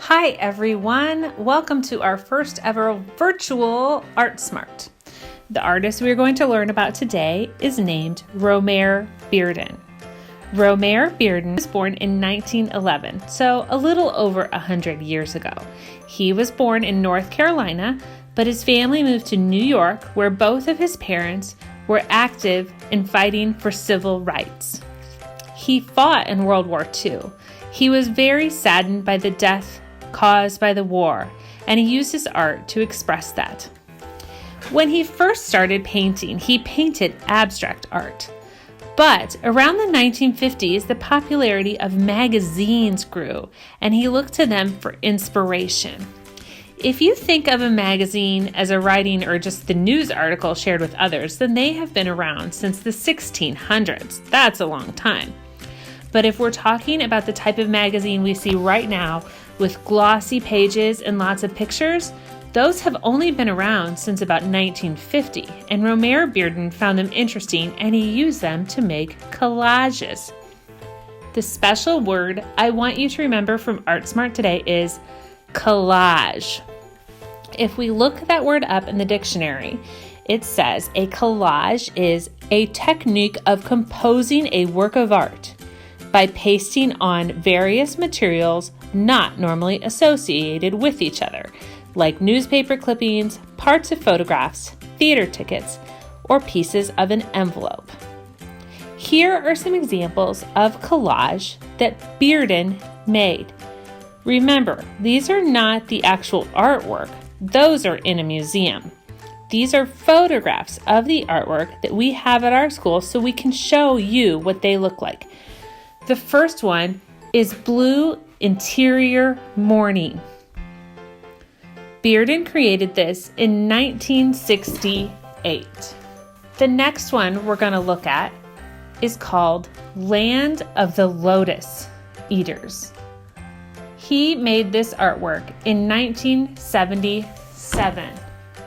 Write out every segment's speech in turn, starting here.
Hi everyone, welcome to our first ever virtual Art Smart. The artist we are going to learn about today is named Romare Bearden. Romare Bearden was born in 1911, so a little over 100 years ago. He was born in North Carolina, but his family moved to New York, where both of his parents were active in fighting for civil rights. He fought in World War II. He was very saddened by the death caused by the war, and he used his art to express that. When he first started painting, he painted abstract art. But around the 1950s, the popularity of magazines grew, and he looked to them for inspiration. If you think of a magazine as a writing or just the news article shared with others, then they have been around since the 1600s. That's a long time. But if we're talking about the type of magazine we see right now with glossy pages and lots of pictures, those have only been around since about 1950, and Romare Bearden found them interesting and he used them to make collages. The special word I want you to remember from Art Smart today is collage. If we look that word up in the dictionary, it says a collage is a technique of composing a work of art by pasting on various materials not normally associated with each other, like newspaper clippings, parts of photographs, theater tickets, or pieces of an envelope. Here are some examples of collage that Bearden made. Remember, these are not the actual artwork. Those are in a museum. These are photographs of the artwork that we have at our school so we can show you what they look like. The first one is Blue Interior Morning. Bearden created this in 1968. The next one we're going to look at is called Land of the Lotus Eaters. He made this artwork in 1977.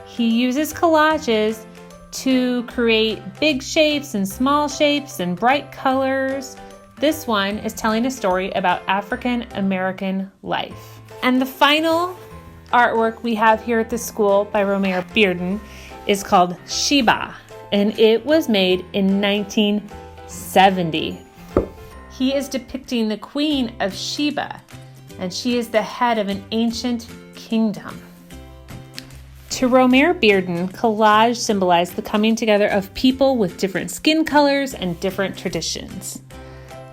He uses collages to create big shapes and small shapes and bright colors. This one is telling a story about African American life. And the final artwork we have here at the school by Romare Bearden is called Sheba, and it was made in 1970. He is depicting the Queen of Sheba, and she is the head of an ancient kingdom. To Romare Bearden, collage symbolized the coming together of people with different skin colors and different traditions.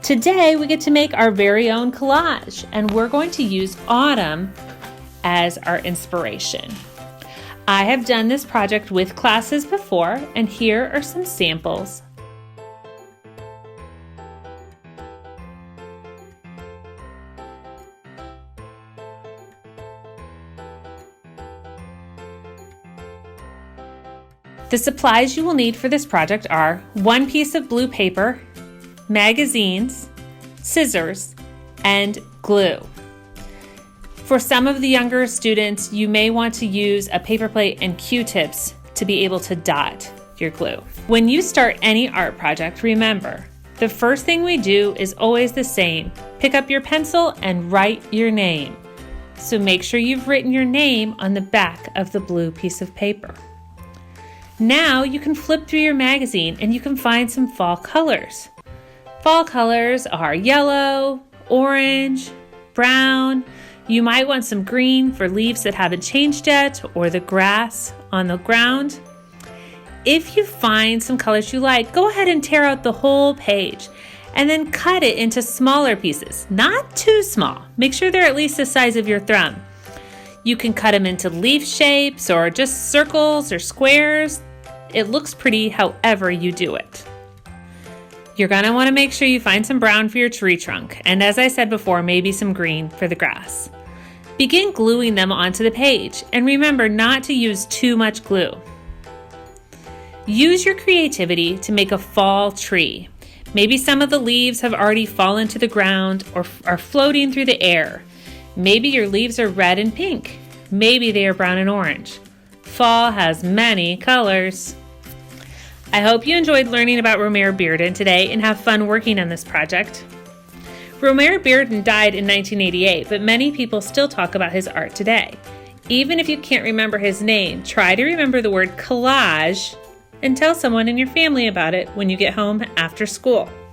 Today, we get to make our very own collage, and we're going to use autumn as our inspiration. I have done this project with classes before, and here are some samples. The supplies you will need for this project are one piece of blue paper, magazines, scissors, and glue. For some of the younger students, you may want to use a paper plate and Q-tips to be able to dot your glue. When you start any art project, remember, the first thing we do is always the same. Pick up your pencil and write your name. So make sure you've written your name on the back of the blue piece of paper. Now you can flip through your magazine and you can find some fall colors. Fall colors are yellow, orange, brown. You might want some green for leaves that haven't changed yet or the grass on the ground. If you find some colors you like, go ahead and tear out the whole page and then cut it into smaller pieces, not too small. Make sure they're at least the size of your thumb. You can cut them into leaf shapes or just circles or squares. It looks pretty however you do it. You're going to want to make sure you find some brown for your tree trunk, and as I said before, maybe some green for the grass. Begin gluing them onto the page, and remember not to use too much glue. Use your creativity to make a fall tree. Maybe some of the leaves have already fallen to the ground or are floating through the air. Maybe your leaves are red and pink. Maybe they are brown and orange. Fall has many colors. I hope you enjoyed learning about Romare Bearden today and have fun working on this project. Romare Bearden died in 1988, but many people still talk about his art today. Even if you can't remember his name, try to remember the word collage and tell someone in your family about it when you get home after school.